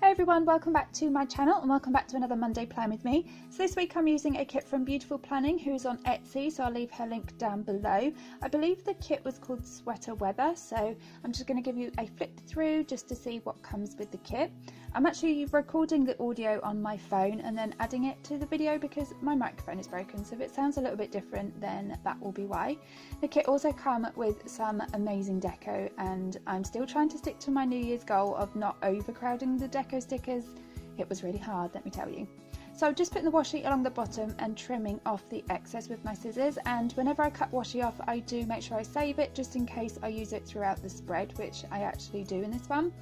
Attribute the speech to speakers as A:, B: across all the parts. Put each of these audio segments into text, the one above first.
A: Hey everyone, welcome back to my channel and welcome back to another Monday plan with me. So this week I'm using a kit from Beautiful Planning, who's on Etsy, so I'll leave her link down below. I believe the kit was called Sweater Weather, so I'm just going to give you a flip through just to see what comes with the kit. I'm actually recording the audio on my phone and then adding it to the video because my microphone is broken, so if it sounds a little bit different then that will be why. The kit also comes with some amazing deco, and I'm still trying to stick to my New Year's goal of not overcrowding the deco stickers. It was really hard, let me tell you. So just putting the washi along the bottom and trimming off the excess with my scissors, and whenever I cut washi off I do make sure I save it just in case I use it throughout the spread, which I actually do in this one.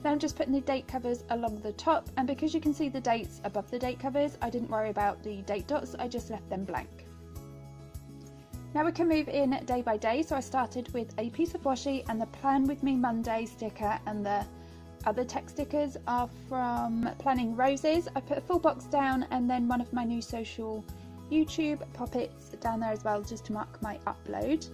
A: Then I'm just putting the date covers along the top, and because you can see the dates above the date covers, I didn't worry about the date dots, I just left them blank. Now we can move in day by day, so I started with a piece of washi and the Plan With Me Monday sticker, and the other text stickers are from Planning Roses. I put a full box down and then one of my new social YouTube poppets down there as well, just to mark my upload.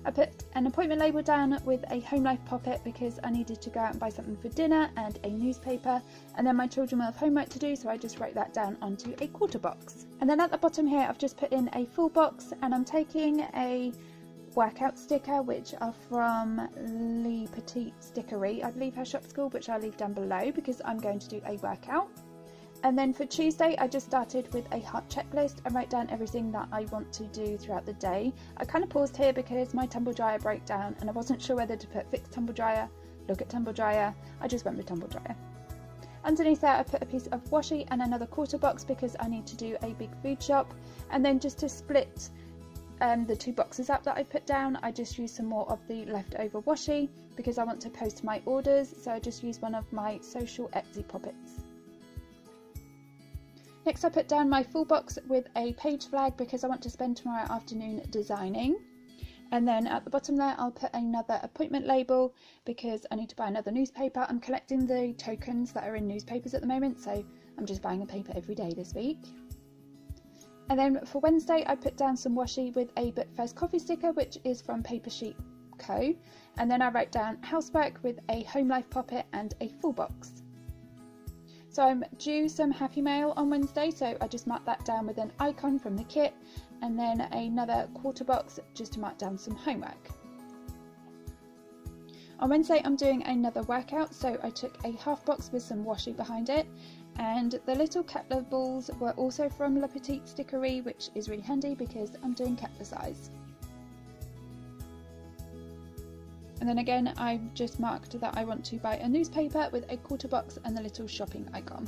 A: I put an appointment label down with a home life poppet because I needed to go out and buy something for dinner, and a newspaper, and then my children will have homework to do, so I just wrote that down onto a quarter box. And then at the bottom here I've just put in a full box, and I'm taking a workout sticker which are from Le Petit Stickery, I believe her shop's called, which I'll leave down below because I'm going to do a workout. And then for Tuesday I just started with a heart checklist and wrote down everything that I want to do throughout the day. I kind of paused here because my tumble dryer broke down and I wasn't sure whether to put fix tumble dryer, look at tumble dryer. I just went with tumble dryer. Underneath there I put a piece of washi and another quarter box because I need to do a big food shop. And then just to split the two boxes up that I put down, I just used some more of the leftover washi because I want to post my orders, so I just used one of my social Etsy poppets. Next I put down my full box with a page flag because I want to spend tomorrow afternoon designing. And then at the bottom there I'll put another appointment label because I need to buy another newspaper. I'm collecting the tokens that are in newspapers at the moment, so I'm just buying a paper every day this week. And then for Wednesday I put down some washi with a But First coffee sticker, which is from Paper Sheet Co. And then I wrote down housework with a home life poppet and a full box. So I'm due some Happy Mail on Wednesday, so I just marked that down with an icon from the kit, and then another quarter box just to mark down some homework. On Wednesday I'm doing another workout, so I took a half box with some washi behind it, and the little Kepler balls were also from Le Petit Stickery, which is really handy because I'm doing Kepler size. And then again I just marked that I want to buy a newspaper with a quarter box and the little shopping icon.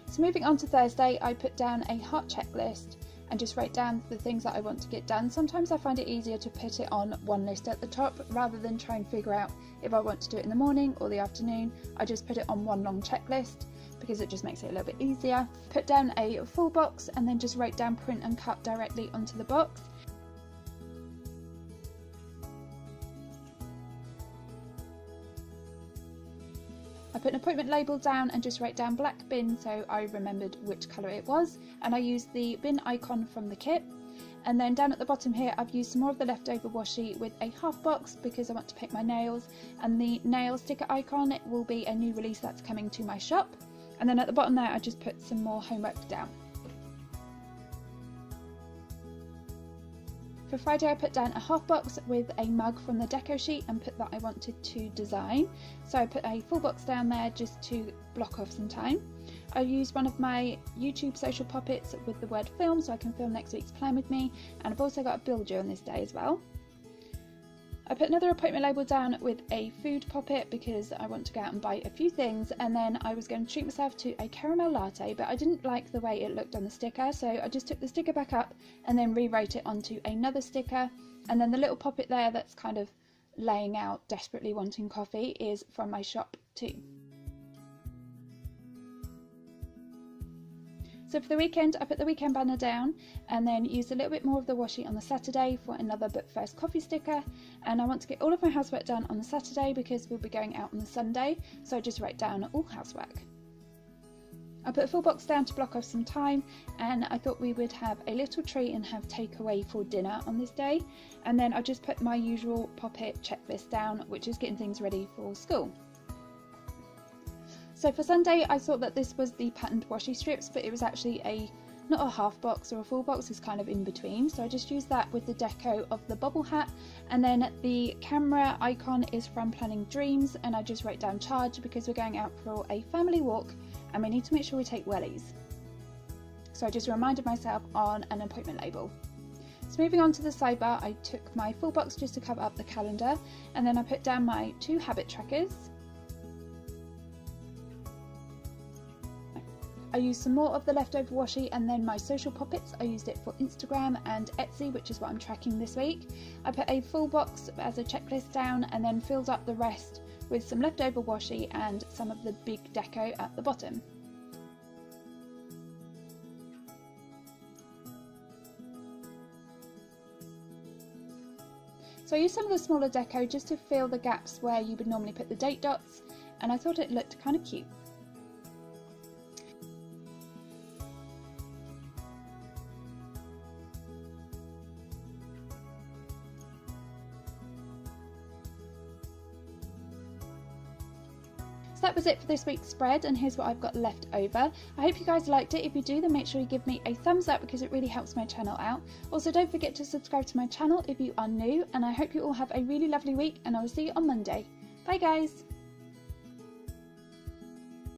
A: So moving on to Thursday, I put down a heart checklist and just write down the things that I want to get done. Sometimes I find it easier to put it on one list at the top rather than try and figure out if I want to do it in the morning or the afternoon. I just put it on one long checklist because it just makes it a little bit easier. Put down a full box and then just write down print and cut directly onto the box. I put an appointment label down and just wrote down black bin so I remembered which colour it was, and I used the bin icon from the kit. And then down at the bottom here I've used some more of the leftover washi with a half box because I want to paint my nails, and the nail sticker icon will be a new release that's coming to my shop. And then at the bottom there I just put some more homework down. For Friday I put down a half box with a mug from the deco sheet and put that I wanted to design. So I put a full box down there just to block off some time. I used one of my YouTube social poppets with the word film so I can film next week's plan with me, and I've also got a bill due on this day as well. I put another appointment label down with a food poppet because I want to go out and buy a few things, and then I was going to treat myself to a caramel latte, but I didn't like the way it looked on the sticker, so I just took the sticker back up and then rewrote it onto another sticker. And then the little poppet there that's kind of laying out desperately wanting coffee is from my shop too. So for the weekend I put the weekend banner down and then used a little bit more of the washi on the Saturday for another But First coffee sticker, and I want to get all of my housework done on the Saturday because we'll be going out on the Sunday, so I just write down all housework. I put a full box down to block off some time, and I thought we would have a little treat and have takeaway for dinner on this day, and then I just put my usual poppet checklist down, which is getting things ready for school. So for Sunday I thought that this was the patterned washi strips, but it was actually not a half box or a full box, it's kind of in between. So I just used that with the deco of the bobble hat, and then the camera icon is from Planning Dreams, and I just wrote down charge because we're going out for a family walk and we need to make sure we take wellies. So I just reminded myself on an appointment label. So moving on to the sidebar, I took my full box just to cover up the calendar, and then I put down my 2 habit trackers. I used some more of the leftover washi, and then my social poppets, I used it for Instagram and Etsy, which is what I'm tracking this week. I put a full box as a checklist down and then filled up the rest with some leftover washi and some of the big deco at the bottom. So I used some of the smaller deco just to fill the gaps where you would normally put the date dots, and I thought it looked kind of cute. So that was it for this week's spread, and here's what I've got left over. I hope you guys liked it. If you do, then make sure you give me a thumbs up because it really helps my channel out. Also, don't forget to subscribe to my channel if you are new, and I hope you all have a really lovely week, and I will see you on Monday. Bye guys!